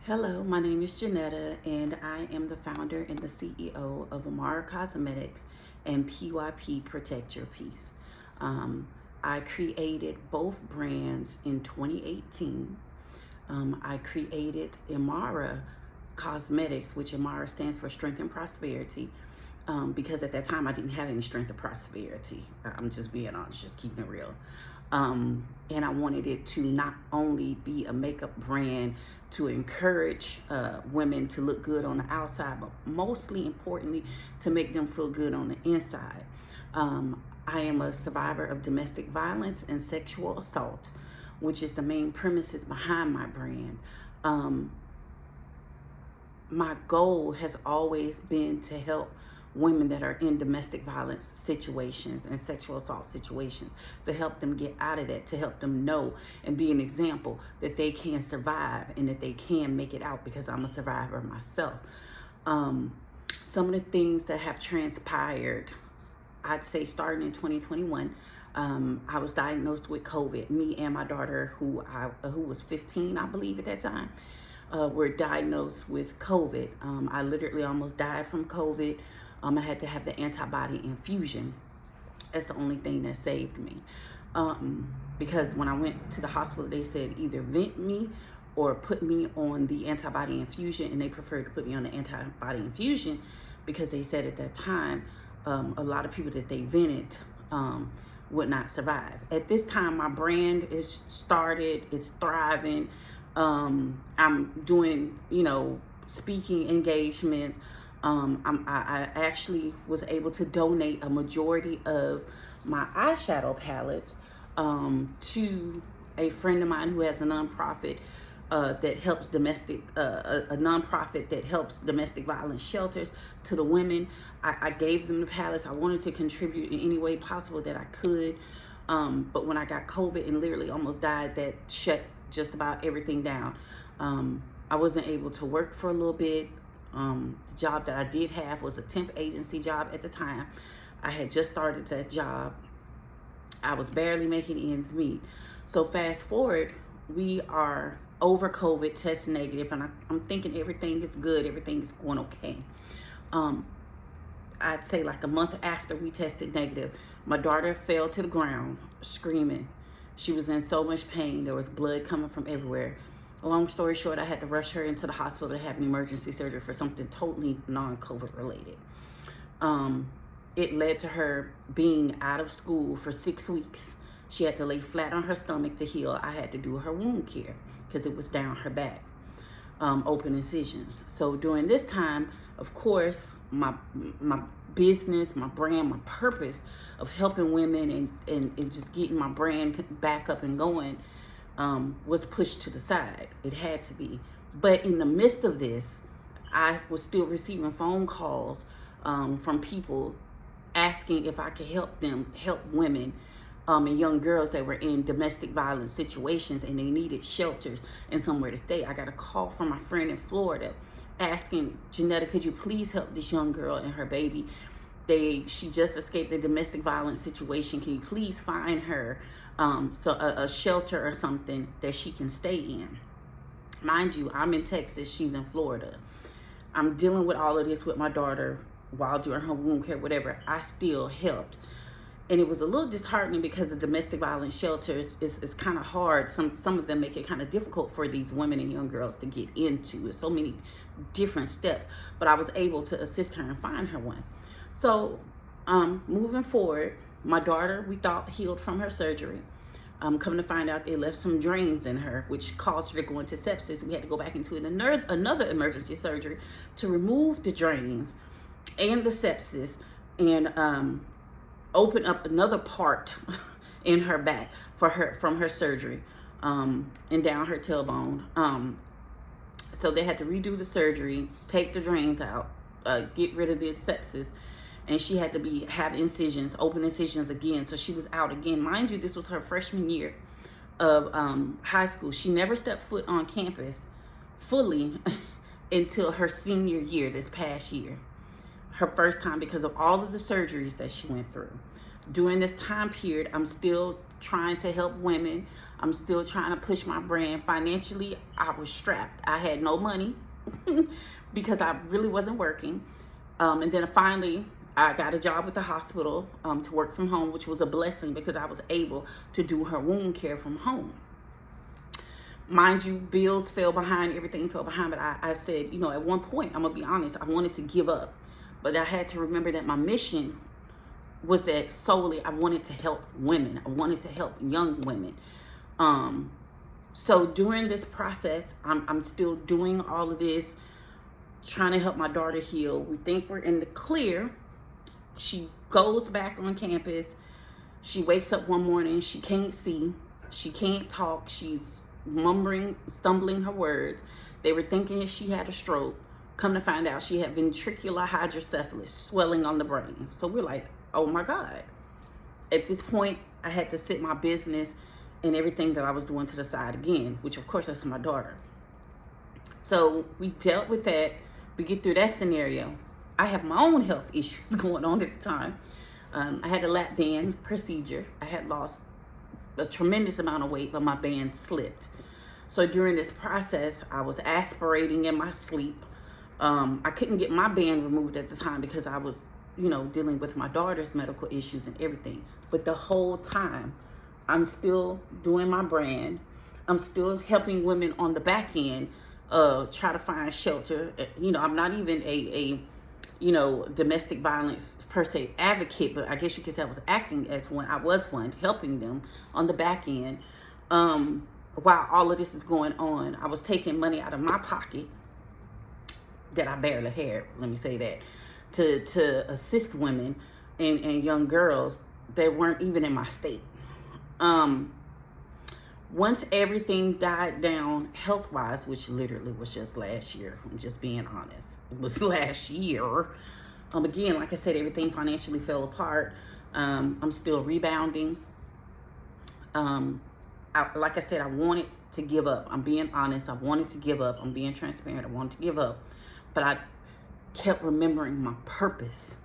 Hello, my name is Janetta, and I am the founder and the CEO of Amara Cosmetics and PYP Protect Your Peace. Um, I created both brands in 2018. I created Amara Cosmetics, which Amara stands for Strength and Prosperity, because at that time I didn't have any strength or prosperity. I'm just being honest, just keeping it real. And I wanted it to not only be a makeup brand to encourage women to look good on the outside, but mostly importantly, to make them feel good on the inside. I am a survivor of domestic violence and sexual assault, which is the main premises behind my brand. My goal has always been to help women that are in domestic violence situations and sexual assault situations, to help them get out of that, to help them know and be an example that they can survive and that they can make it out, because I'm a survivor myself. Some of the things that have transpired, I'd say starting in 2021, I was diagnosed with COVID. Me and my daughter, who was 15, I believe at that time, were diagnosed with COVID. I literally almost died from COVID. I had to have the antibody infusion. That's the only thing that saved me. Because when I went to the hospital, they said either vent me or put me on the antibody infusion, and they preferred to put me on the antibody infusion because they said at that time a lot of people that they vented would not survive. At this time, my brand is started, it's thriving. I'm doing, speaking engagements. I actually was able to donate a majority of my eyeshadow palettes to a friend of mine who has a nonprofit that helps a nonprofit that helps domestic violence shelters, to the women. I gave them the palettes. I wanted to contribute in any way possible that I could. But when I got COVID and literally almost died, that shut just about everything down. I wasn't able to work for a little bit. The job that I did have was a temp agency job at the time. I had just started that job. I was barely making ends meet. So fast forward, we are over COVID, test negative, and I'm thinking everything is good, everything is going okay. I'd say like a month after we tested negative, my daughter fell to the ground screaming. She was in so much pain. There was blood coming from everywhere. Long story short, I had to rush her into the hospital to have an emergency surgery for something totally non-COVID related. It led to her being out of school for 6 weeks. She had to lay flat on her stomach to heal. I had to do her wound care because it was down her back, open incisions. So during this time, of course, my business, my brand, my purpose of helping women and just getting my brand back up and going was pushed to the side. It had to be. But in the midst of this, I was still receiving phone calls from people asking if I could help women and young girls that were in domestic violence situations and they needed shelters and somewhere to stay. I got a call from my friend in Florida asking, Janetta, could you please help this young girl and her baby? She just escaped a domestic violence situation. Can you please find her a shelter or something that she can stay in? Mind you, I'm in Texas, she's in Florida. I'm dealing with all of this with my daughter while doing her wound care, whatever. I still helped. And it was a little disheartening because the domestic violence shelters is kind of hard. Some of them make it kind of difficult for these women and young girls to get into. There's so many different steps, but I was able to assist her and find her one. So moving forward, my daughter, we thought, healed from her surgery. Coming to find out, they left some drains in her, which caused her to go into sepsis. We had to go back into another emergency surgery to remove the drains and the sepsis and open up another part in her back from her surgery and down her tailbone. So they had to redo the surgery, take the drains out, get rid of the sepsis, and she had to have open incisions again. So she was out again. Mind you, this was her freshman year of high school. She never stepped foot on campus fully until her senior year, this past year. Her first time, because of all of the surgeries that she went through. During this time period, I'm still trying to help women. I'm still trying to push my brand. Financially, I was strapped. I had no money because I really wasn't working. And then finally, I got a job at the hospital to work from home, which was a blessing because I was able to do her wound care from home. Mind you, bills fell behind, everything fell behind, but I said, you know, at one point, I'm gonna be honest, I wanted to give up. But I had to remember that my mission was that solely I wanted to help women. I wanted to help young women. So during this process, I'm still doing all of this, trying to help my daughter heal. We think we're in the clear. She goes back on campus. She wakes up one morning, she can't see, she can't talk, she's mumbling, stumbling her words. They were thinking she had a stroke. Come to find out she had ventricular hydrocephalus, swelling on the brain. So we're like, oh my God. At this point, I had to sit my business and everything that I was doing to the side again, which of course that's my daughter. So we dealt with that. We get through that scenario. I have my own health issues going on this time. I had a lap band procedure. I had lost a tremendous amount of weight, but my band slipped. So during this process, I was aspirating in my sleep. I couldn't get my band removed at the time because I was, you know, dealing with my daughter's medical issues and everything. But the whole time, I'm still doing my brand. I'm still helping women on the back end try to find shelter. You know, I'm not even a you know, domestic violence per se advocate, but I guess you could say I was acting as one. I was one, helping them on the back end. While all of this is going on, I was taking money out of my pocket that I barely had, let me say that, to assist women and young girls that weren't even in my state. Once everything died down health-wise, which literally was just last year, I'm just being honest, it was last year. Again, like I said, everything financially fell apart. I'm still rebounding. Like I said, I wanted to give up. I'm being honest. I wanted to give up. I'm being transparent. I wanted to give up. But I kept remembering my purpose.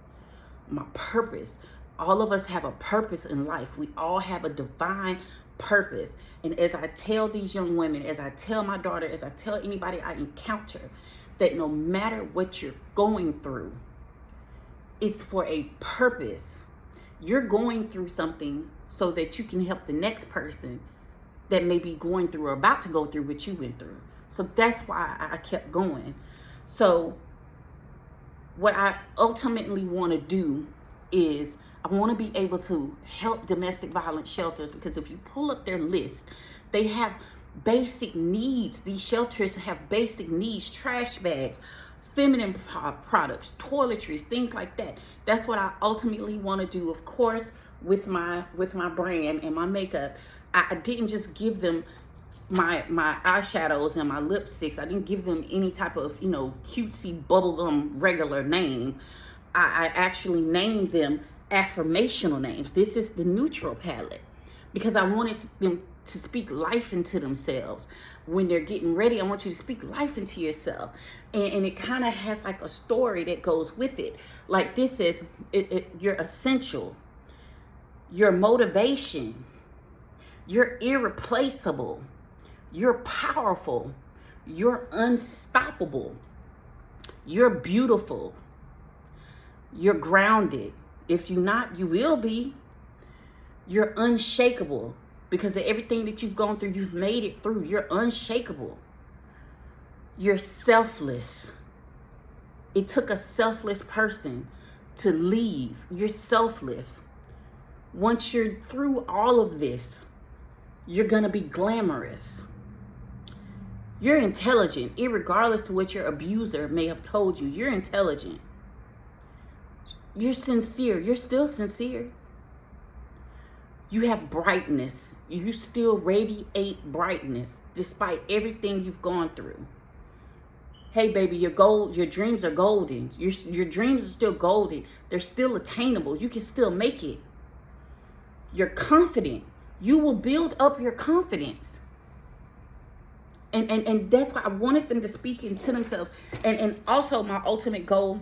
My purpose. All of us have a purpose in life. We all have a divine purpose. And as I tell these young women, as I tell my daughter, as I tell anybody I encounter, that no matter what you're going through, it's for a purpose. You're going through something so that you can help the next person that may be going through or about to go through what you went through. So that's why I kept going. So what I ultimately want to do is I want to be able to help domestic violence shelters, because if you pull up their list, they have basic needs. These shelters have basic needs: trash bags, feminine products, toiletries, things like that. That's what I ultimately want to do. Of course, with my brand and my makeup, I didn't just give them my eyeshadows and my lipsticks. I didn't give them any type of, you know, cutesy bubblegum regular name. I actually named them affirmational names. This is the neutral palette, because I wanted them to speak life into themselves. When they're getting ready, I want you to speak life into yourself. And it kind of has like a story that goes with it. Like this is, you're essential, your motivation, you're irreplaceable, you're powerful, you're unstoppable, you're beautiful, you're grounded. If you're not, you will be. You're unshakable, because of everything that you've gone through, you've made it through. You're unshakable. You're selfless. It took a selfless person to leave. You're selfless. Once you're through all of this, you're going to be glamorous. You're intelligent, irregardless to what your abuser may have told you. You're intelligent. You're sincere. You're still sincere. You have brightness. You still radiate brightness despite everything you've gone through. Hey, baby, your dreams are golden. Your dreams are still golden. They're still attainable. You can still make it. You're confident. You will build up your confidence. And that's why I wanted them to speak into themselves. And also my ultimate goal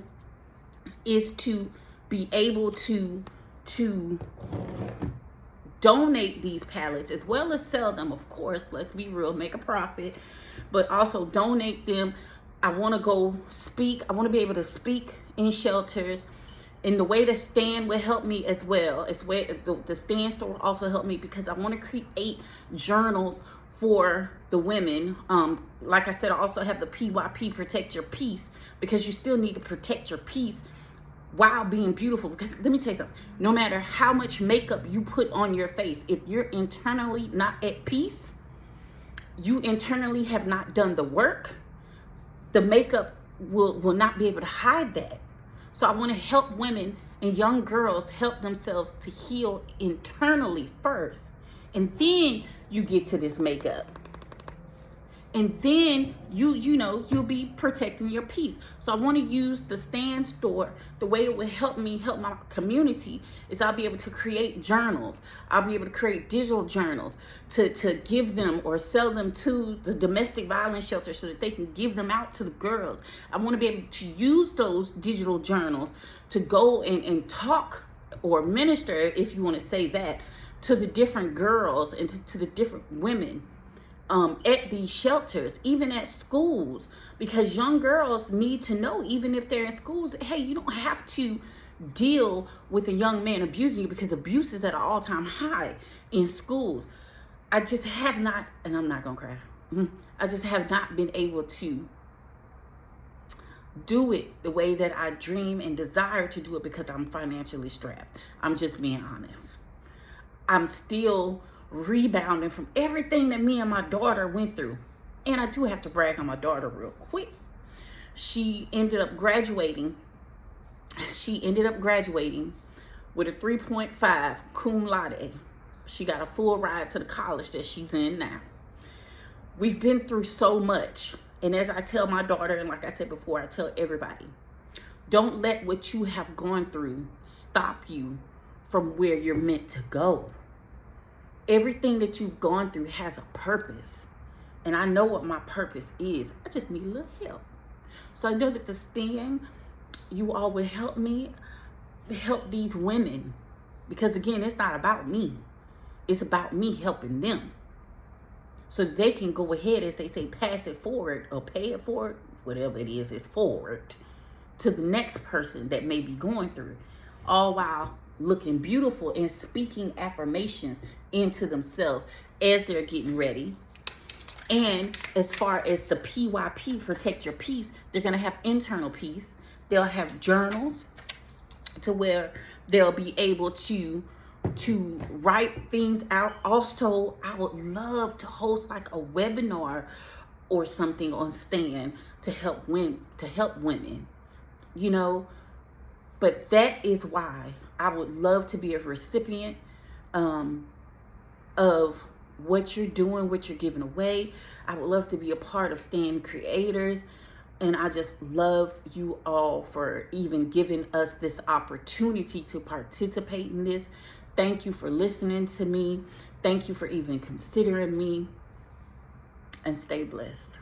is to be able to donate these pallets as well as sell them. Of course, let's be real, make a profit, but also donate them. I want to go speak. I want to be able to speak in shelters. And the way to stand will help me as well. It's where the stand store will also help me, because I want to create journals for the women. Like I said, I also have the PYP, Protect Your Peace, because you still need to protect your peace while being beautiful. Because let me tell you something, no matter how much makeup you put on your face, if you're internally not at peace, you internally have not done the work, the makeup will not be able to hide that. So I want to help women and young girls help themselves to heal internally first. And then you get to this makeup. And then you'll be protecting your peace. So I want to use the stand store. The way it will help me help my community is I'll be able to create journals. I'll be able to create digital journals to give them or sell them to the domestic violence shelter so that they can give them out to the girls. I want to be able to use those digital journals to go and talk or minister, if you want to say that, to the different girls and to the different women at these shelters, even at schools, because young girls need to know, even if they're in schools, hey, you don't have to deal with a young man abusing you, because abuse is at an all-time high in schools. I just have not, and I'm not gonna cry, I just have not been able to do it the way that I dream and desire to do it, because I'm financially strapped. I'm just being honest. I'm still rebounding from everything that me and my daughter went through. And I do have to brag on my daughter real quick. She ended up graduating. She ended up graduating with a 3.5 cum laude. She got a full ride to the college that she's in now. We've been through so much. And as I tell my daughter, and like I said before, I tell everybody, don't let what you have gone through stop you from where you're meant to go. Everything that you've gone through has a purpose. And I know what my purpose is. I just need a little help. So I know that the stand, you all will help me help these women. Because again, it's not about me. It's about me helping them. So they can go ahead, as they say, pass it forward or pay it forward, whatever it is forward to the next person that may be going through. All while looking beautiful and speaking affirmations into themselves as they're getting ready. And as far as the PYP, Protect Your Peace, they're going to have internal peace. They'll have journals to where they'll be able to write things out. Also, I would love to host like a webinar or something on Stand to help women, you know. But that is why I would love to be a recipient of what you're doing, what you're giving away. I would love to be a part of Stand Creators. And I just love you all for even giving us this opportunity to participate in this. Thank you for listening to me. Thank you for even considering me. And stay blessed.